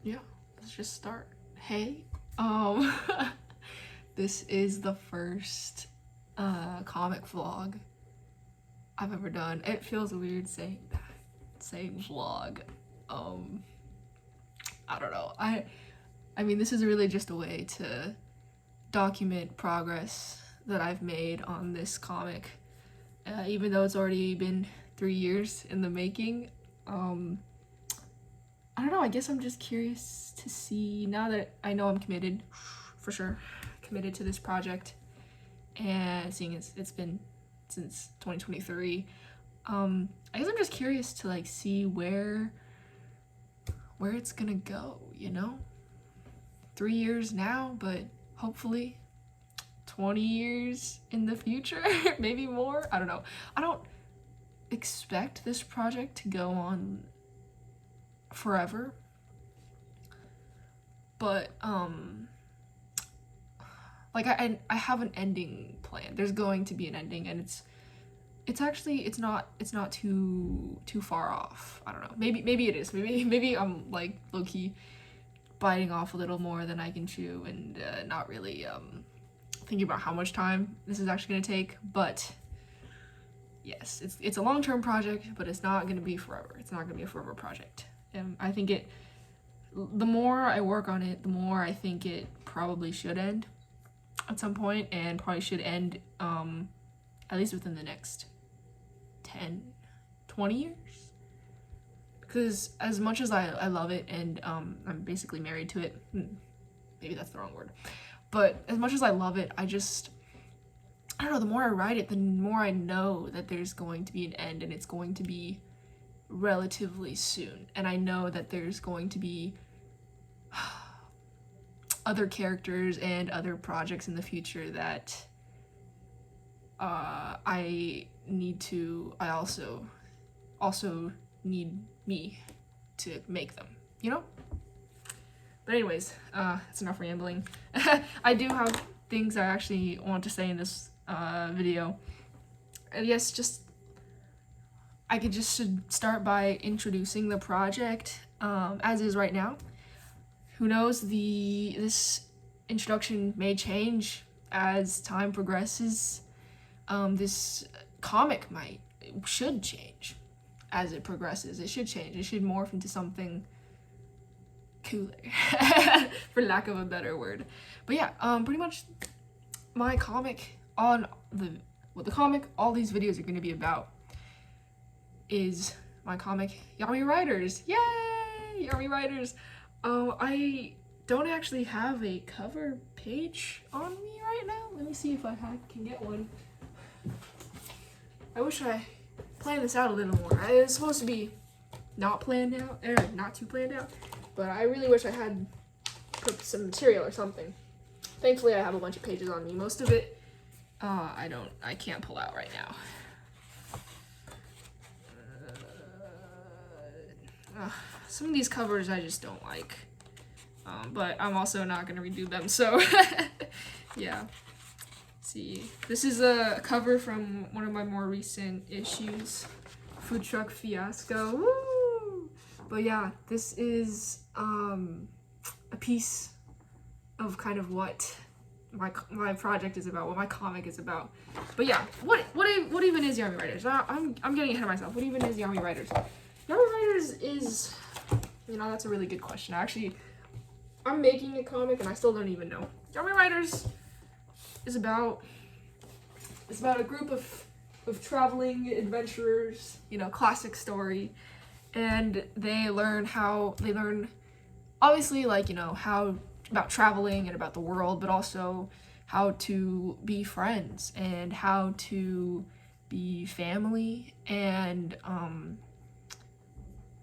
yeah, let's just start. Hey, um, this is the first comic vlog I've ever done. It feels weird saying that, saying vlog. I don't know. I mean, this is really just a way to document progress that I've made on this comic, even though it's already been 3 years in the making. I don't know, I guess I'm just curious to see, now that I know I'm committed, for sure, committed to this project, and seeing it's been since 2023, I guess I'm just curious to like see where it's gonna go, you know? 3 years now, but hopefully 20 years in the future, maybe more, I don't know. I don't expect this project to go on forever, but like I have an ending plan. There's going to be an ending, and it's actually it's not too far off. I don't know, maybe it is, maybe I'm like low-key biting off a little more than I can chew, and not really thinking about how much time this is actually going to take. But yes, it's a long-term project, but it's not going to be forever. It's not going to be a forever project. I think the more I work on it, the more I think it probably should end at some point, and probably should end at least within the next 10, 20 years. Because as much as I love it, and I'm basically married to it, maybe that's the wrong word, but as much as I love it, I don't know, the more I write it, the more I know that there's going to be an end, and it's going to be relatively soon. And I know that there's going to be other characters and other projects in the future that I also need me to make them, you know? But anyways, it's enough rambling. I do have things I actually want to say in this video. I guess I should start by introducing the project as is right now. Who knows, this introduction may change as time progresses. This comic should change as it progresses. It should change. It should morph into something cooler, for lack of a better word. But yeah, pretty much my comic all these videos are going to be about is my comic Yummy Writers. Yay! Yummy Writers. I don't actually have a cover page on me right now. Let me see if I can get one. I wish I planned this out a little more. It's supposed to be not planned out, not too planned out, but I really wish I had put some material or something. Thankfully, I have a bunch of pages on me. Most of it, I can't pull out right now. Some of these covers I just don't like, but I'm also not gonna redo them, so yeah. See, this is a cover from one of my more recent issues, Food Truck Fiasco. Woo! But yeah, this is a piece of kind of what my project is about, what my comic is about. But yeah, what even is Yummy Writers? I'm getting ahead of myself. What even is Yummy Writers? Yummy Writers is, that's a really good question. Actually, I'm making a comic and I still don't even know. Yummy Writers is about a group of traveling adventurers, classic story, and they learn obviously, like, how about traveling and about the world, but also how to be friends and how to be family, and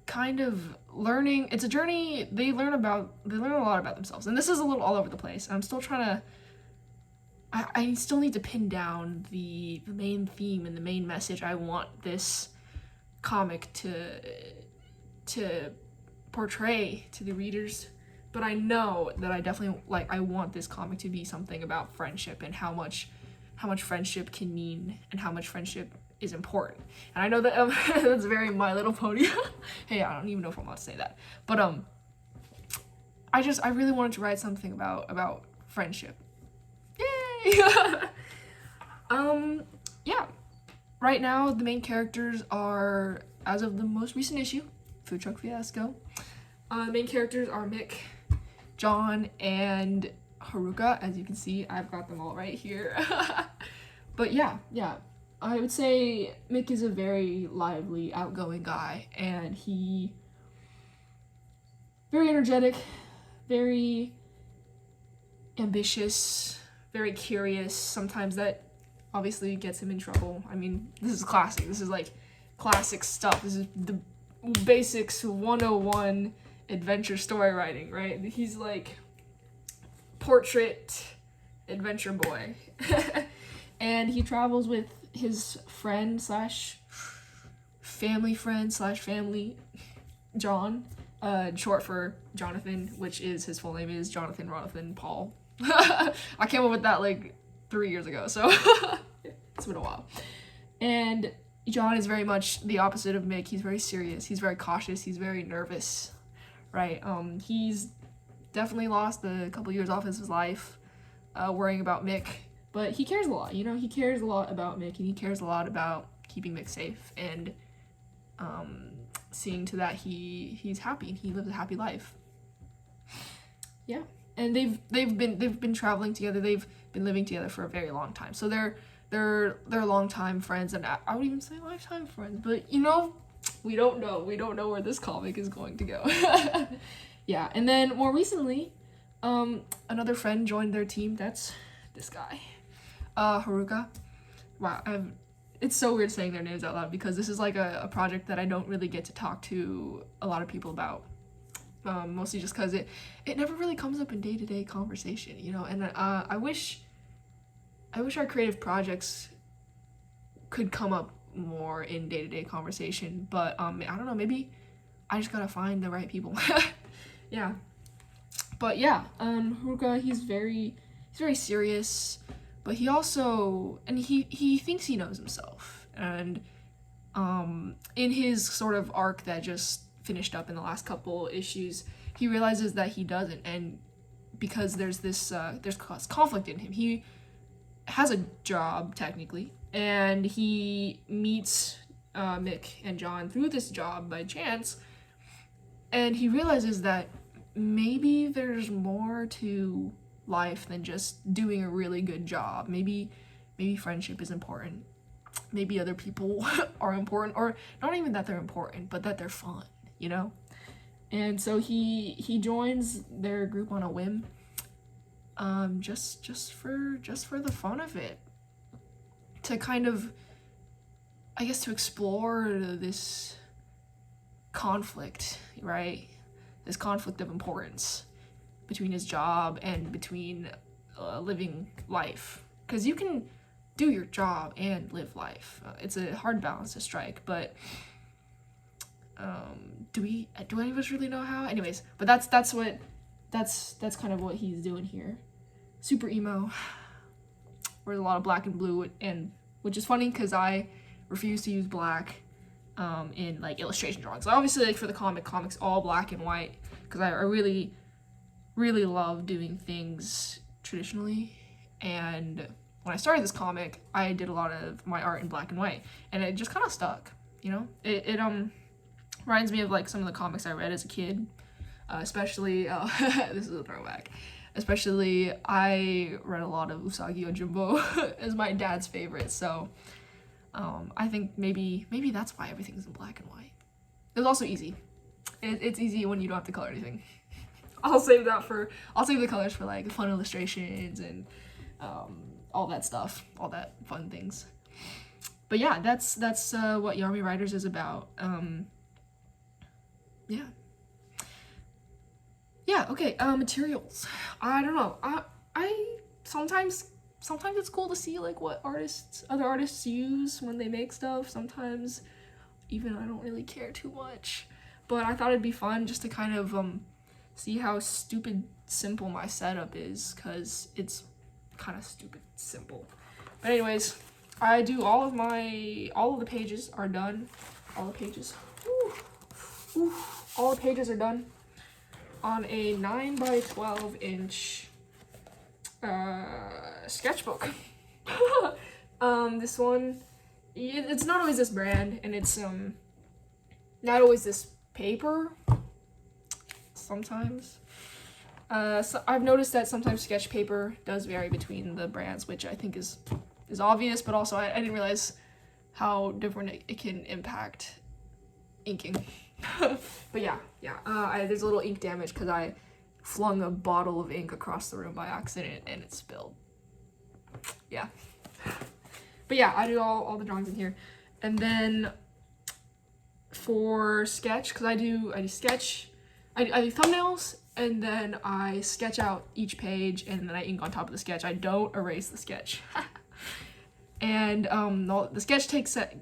kind of learning. It's a journey. They learn a lot about themselves, and this is a little all over the place. I'm still trying to I still need to pin down the main theme and the main message I want this comic to portray to the readers. But I know that I definitely I want this comic to be something about friendship and how much friendship can mean and how much friendship is important. And I know that that's very My Little Pony. Hey, I don't even know if I'm allowed to say that. But I really wanted to write something about friendship. Yay! Yeah. Right now, the main characters are, as of the most recent issue, Food Truck Fiasco. The main characters are Mick, John, and Haruka. As you can see, I've got them all right here. But yeah, I would say Mick is a very lively, outgoing guy, and very energetic, very ambitious, very curious. Sometimes that obviously gets him in trouble. I mean, this is classic. This is like classic stuff. This is the basics 101 adventure story writing, right? He's like portrait adventure boy. And he travels with his friend slash family, John, short for Jonathan, which is his full name is Jonathan Paul. I came up with that like 3 years ago, so it's been a while. And John is very much the opposite of Mick. He's very serious, he's very cautious, he's very nervous, right? He's definitely lost a couple years off his life worrying about Mick, but he cares a lot, you know? He cares a lot about Mick, and he cares a lot about keeping Mick safe, and seeing to that he's happy and he lives a happppy life. Yeah. And they've been traveling together. They've been living together for a very long time. So they're longtime friends, and I would even say lifetime friends. But you know, we don't know. We don't know where this comic is going to go. Yeah. And then more recently, another friend joined their team. That's this guy, Haruka. Wow. It's so weird saying their names out loud because this is like a project that I don't really get to talk to a lot of people about. Mostly just because it never really comes up in day-to-day conversation, you know, and I wish our creative projects could come up more in day-to-day conversation, but I don't know, maybe I just gotta find the right people. Yeah. But yeah, Haruka, he's very serious, but he also, and he thinks he knows himself, and in his sort of arc that just finished up in the last couple issues, he realizes that he doesn't, and because there's this there's conflict in him. He has a job technically, and he meets Mick and John through this job by chance, and he realizes that maybe there's more to life than just doing a really good job. Maybe friendship is important. Maybe other people are important, or not even that they're important, but that they're fun, you know? And so he joins their group on a whim, just for the fun of it, to kind of, I guess, to explore this conflict, right? This conflict of importance between his job and between living life, because you can do your job and live life. It's a hard balance to strike, but do any of us really know how? Anyways, but that's kind of what he's doing here. Super emo. Wears a lot of black and blue, and which is funny because I refuse to use black in like illustration drawings. Obviously, like for the comics all black and white, because I really love doing things traditionally. And when I started this comic, I did a lot of my art in black and white, and it just kind of stuck, you know? It reminds me of like some of the comics I read as a kid, especially this is a throwback. Especially, I read a lot of Usagi Yojimbo as my dad's favorite, so I think maybe that's why everything's in black and white. It was also easy. It's easy when you don't have to color anything. I'll save the colors for like fun illustrations and all that stuff, all that fun things. But yeah, that's what Yarmy Writers is about. Yeah, okay, materials. I don't know. I sometimes it's cool to see like what other artists use when they make stuff. Sometimes even I don't really care too much. But I thought it'd be fun just to kind of see how stupid simple my setup is, cuz it's kind of stupid simple. But anyways, I do all of the pages are done. All the pages are done. on a 9 by 12 inch sketchbook. This one, it's not always this brand, and it's not always this paper. Sometimes. So I've noticed that sometimes sketch paper does vary between the brands, which I think is obvious, but also I didn't realize how different it can impact inking. But yeah, there's a little ink damage because I flung a bottle of ink across the room by accident and it spilled. Yeah. But yeah, I do all the drawings in here. And then for sketch, because I do sketch, I do thumbnails, and then I sketch out each page, and then I ink on top of the sketch. I don't erase the sketch. And the sketch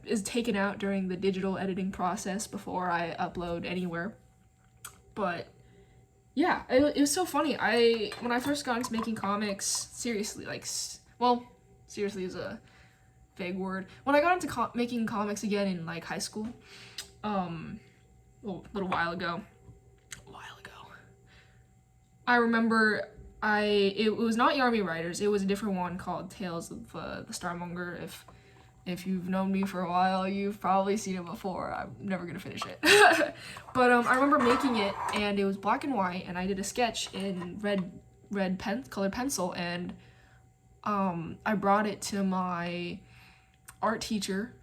is taken out during the digital editing process before I upload anywhere. But yeah, it was so funny. When I first got into making comics, seriously, seriously is a vague word. When I got into making comics again in like high school, a little while ago, I remember it was not Yarmy Writers, it was a different one called Tales of the Starmonger. If you've known me for a while, you've probably seen it before. I'm never gonna finish it. But I remember making it, and it was black and white, and I did a sketch in colored pencil, and I brought it to my art teacher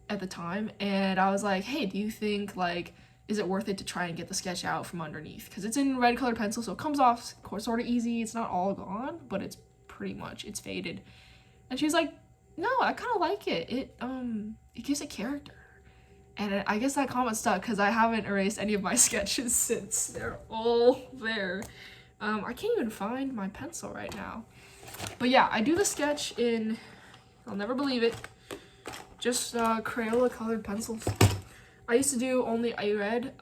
at the time, and I was like, hey, do you think, like, is it worth it to try and get the sketch out from underneath? Because it's in red colored pencil, so it comes off sort of easy. It's not all gone, but it's faded. And she was like, no, I kind of like it. It gives it character. And I guess that comment stuck because I haven't erased any of my sketches since. They're all there. I can't even find my pencil right now. But yeah, I do the sketch in, I'll never believe it, just Crayola colored pencils. I used to do only iRed.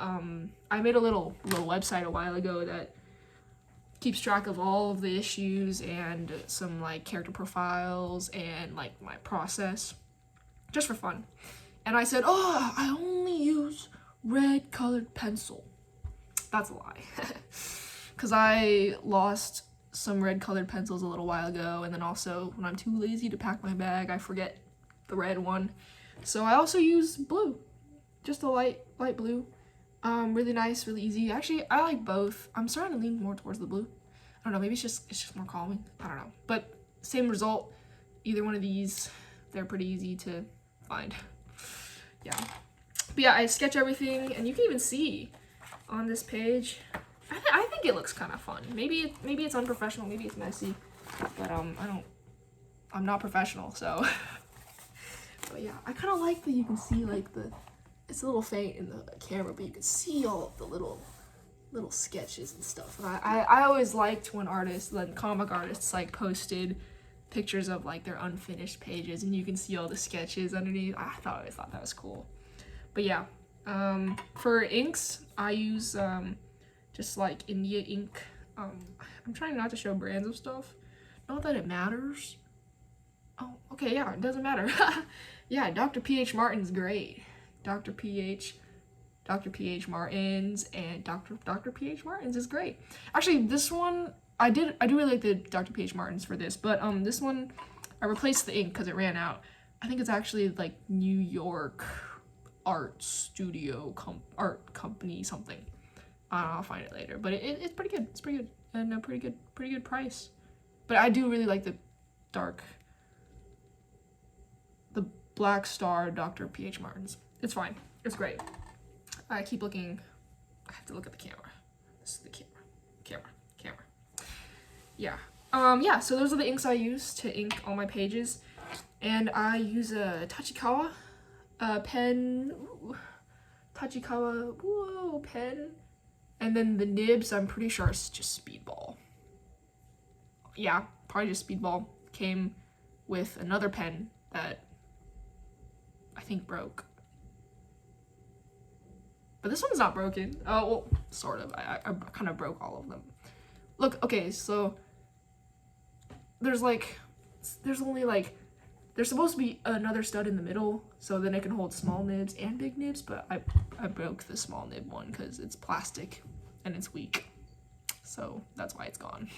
I made a little website a while ago that keeps track of all of the issues and some like character profiles and like my process, just for fun. And I said, oh, I only use red colored pencil. That's a lie. Because I lost some red colored pencils a little while ago, and then also when I'm too lazy to pack my bag, I forget the red one. So I also use blue. Just a light blue. Really nice, really easy. Actually, I like both. I'm starting to lean more towards the blue. I don't know, maybe it's just more calming. I don't know. But same result. Either one of these, they're pretty easy to find. Yeah. But yeah, I sketch everything, and you can even see on this page. I think it looks kind of fun. Maybe it's unprofessional, maybe it's messy. But I'm not professional, so. But yeah, I kind of like that you can see like it's a little faint in the camera, but you can see all of the little sketches and stuff. And I always liked when comic artists like posted pictures of like their unfinished pages, and you can see all the sketches underneath. I always thought that was cool. But yeah, for inks, I use just like India ink. I'm trying not to show brands of stuff. Not that it matters. Oh, okay, yeah, it doesn't matter. Yeah, Dr. P.H. Martin's great. Dr. P.H. Martin's, and Dr. P.H. Martin's is great. Actually, this one, I do really like the Dr. P.H. Martin's for this, but this one, I replaced the ink because it ran out. I think it's actually like New York art studio art company something. I'll find it later, but it's pretty good. It's pretty good, and a pretty good price. But I do really like the Black Star Dr. P.H. Martin's. It's fine. It's great. I keep looking. I have to look at the camera. This is the camera. Yeah. Yeah, so those are the inks I use to ink all my pages. And I use a Tachikawa pen. Tachikawa pen. And then the nibs, I'm pretty sure it's just Speedball. Yeah, probably just Speedball. Came with another pen that I think broke. But this one's not broken. Oh, well, sort of. I kind of broke all of them. Look, okay, so there's supposed to be another stud in the middle, so then it can hold small nibs and big nibs, but I broke the small nib one because it's plastic and it's weak. so that's why it's gone.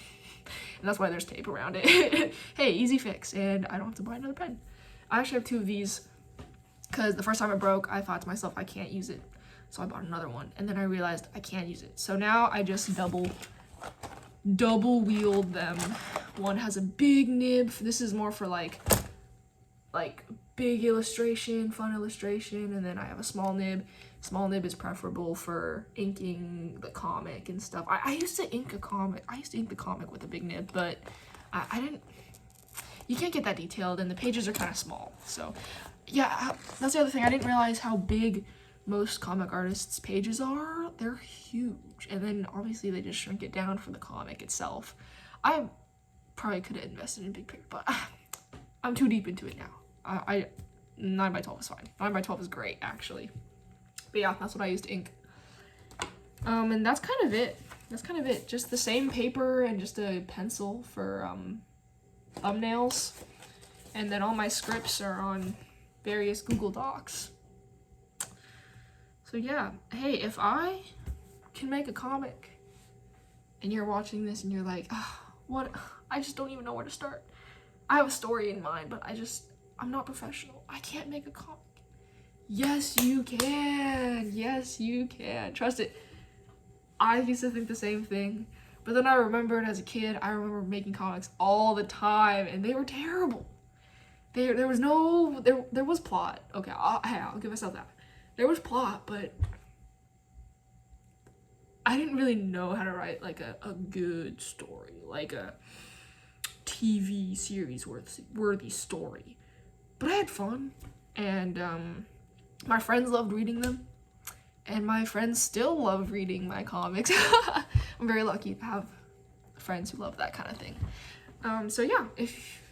And that's why there's tape around it. Hey, easy fix, and I don't have to buy another pen. I actually have 2 of these, because the first time it broke, I thought to myself, I can't use it. So I bought another one, and then I realized I can't use it. So now I just double wield them. One has a big nib. This is more for like big illustration, fun illustration, and then I have a small nib. Small nib is preferable for inking the comic and stuff. I used to ink a comic. I used to ink the comic with a big nib, but I didn't. You can't get that detailed, and the pages are kind of small. So, yeah, that's the other thing. I didn't realize how big most comic artists' pages are. They're huge, and then obviously they just shrink it down for the comic itself. I probably could have invested in big paper, but I'm too deep into it now. 9 by 12 is fine. 9 by 12 is great, actually. But yeah, that's what I used to ink. And that's kind of it. That's kind of it. Just the same paper and just a pencil for thumbnails. And then all my scripts are on various Google Docs. So yeah, hey, if I can make a comic and you're watching this and you're like, oh, what? I just don't even know where to start. I have a story in mind, but I'm not professional. I can't make a comic. Yes, you can. Yes, you can. Trust it. I used to think the same thing, but then I remembered as a kid, I remember making comics all the time, and they were terrible. There was plot. Okay, I'll give myself that. There was plot, but I didn't really know how to write like a good story, like a TV series worthy story. But I had fun, and my friends loved reading them, and my friends still love reading my comics. I'm very lucky to have friends who love that kind of thing. So yeah,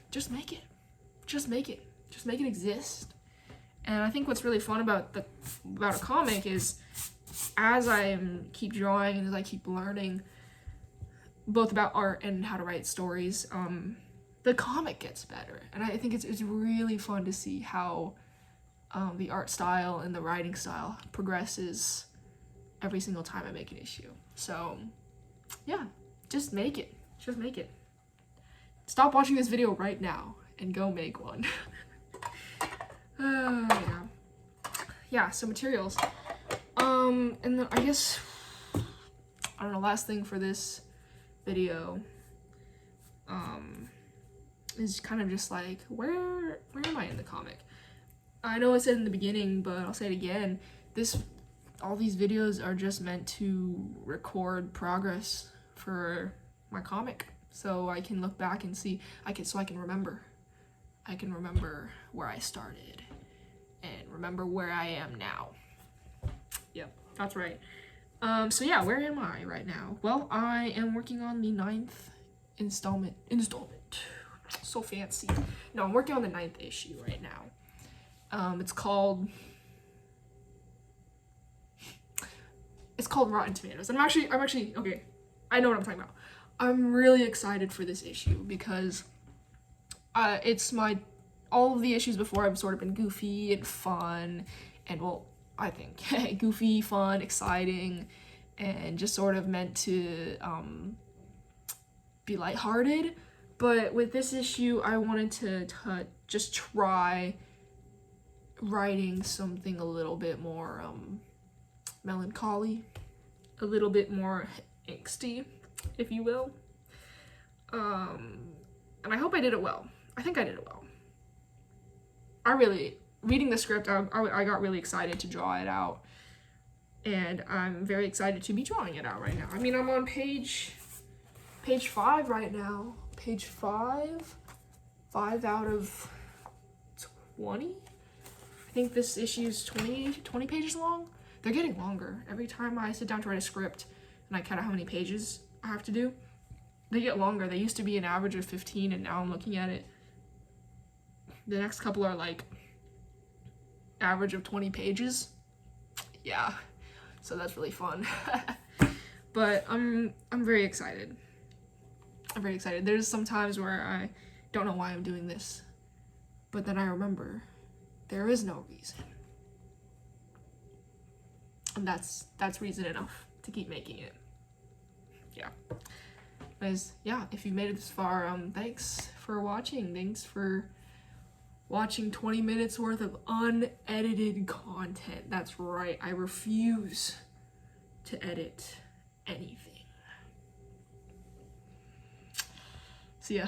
just make it exist. And I think what's really fun about a comic is, as I keep drawing and as I keep learning both about art and how to write stories, the comic gets better. And I think it's really fun to see how the art style and the writing style progresses every single time I make an issue. So yeah, just make it. Stop watching this video right now and go make one. Yeah, so materials. And then I guess, I don't know, last thing for this video is kind of just like, where am I in the comic? I know I said in the beginning, but I'll say it again. All these videos are just meant to record progress for my comic, so I can look back and see. So I can remember. I can remember where I started and remember where I am now. Yep, that's right. So yeah, where am I right now? Well, I am working on the 9th installment. So fancy. No, I'm working on the 9th issue right now. It's called Rotten Tomatoes. And I'm actually okay. I know what I'm talking about. I'm really excited for this issue because all of the issues before have sort of been goofy and fun, and well, I think goofy, fun, exciting, and just sort of meant to be lighthearted. But with this issue, I wanted to just try writing something a little bit more melancholy, a little bit more angsty, if you will. And I hope I did it well. I think I did it well. Reading the script, I got really excited to draw it out, and I'm very excited to be drawing it out right now. I mean, I'm on page 5 right now. Page 5 out of 20. I think this issue is 20 pages long. They're getting longer. Every time I sit down to write a script and I count out how many pages I have to do, they get longer. They used to be an average of 15, and now I'm looking at it. The next couple are like average of 20 pages. Yeah, so that's really fun. But I'm very excited. There's some times where I don't know why I'm doing this, but then I remember there is no reason. And that's reason enough to keep making it. Yeah. Guys, yeah, if you made it this far, thanks for watching. Thanks for watching 20 minutes worth of unedited content. That's right, I refuse to edit anything. See ya.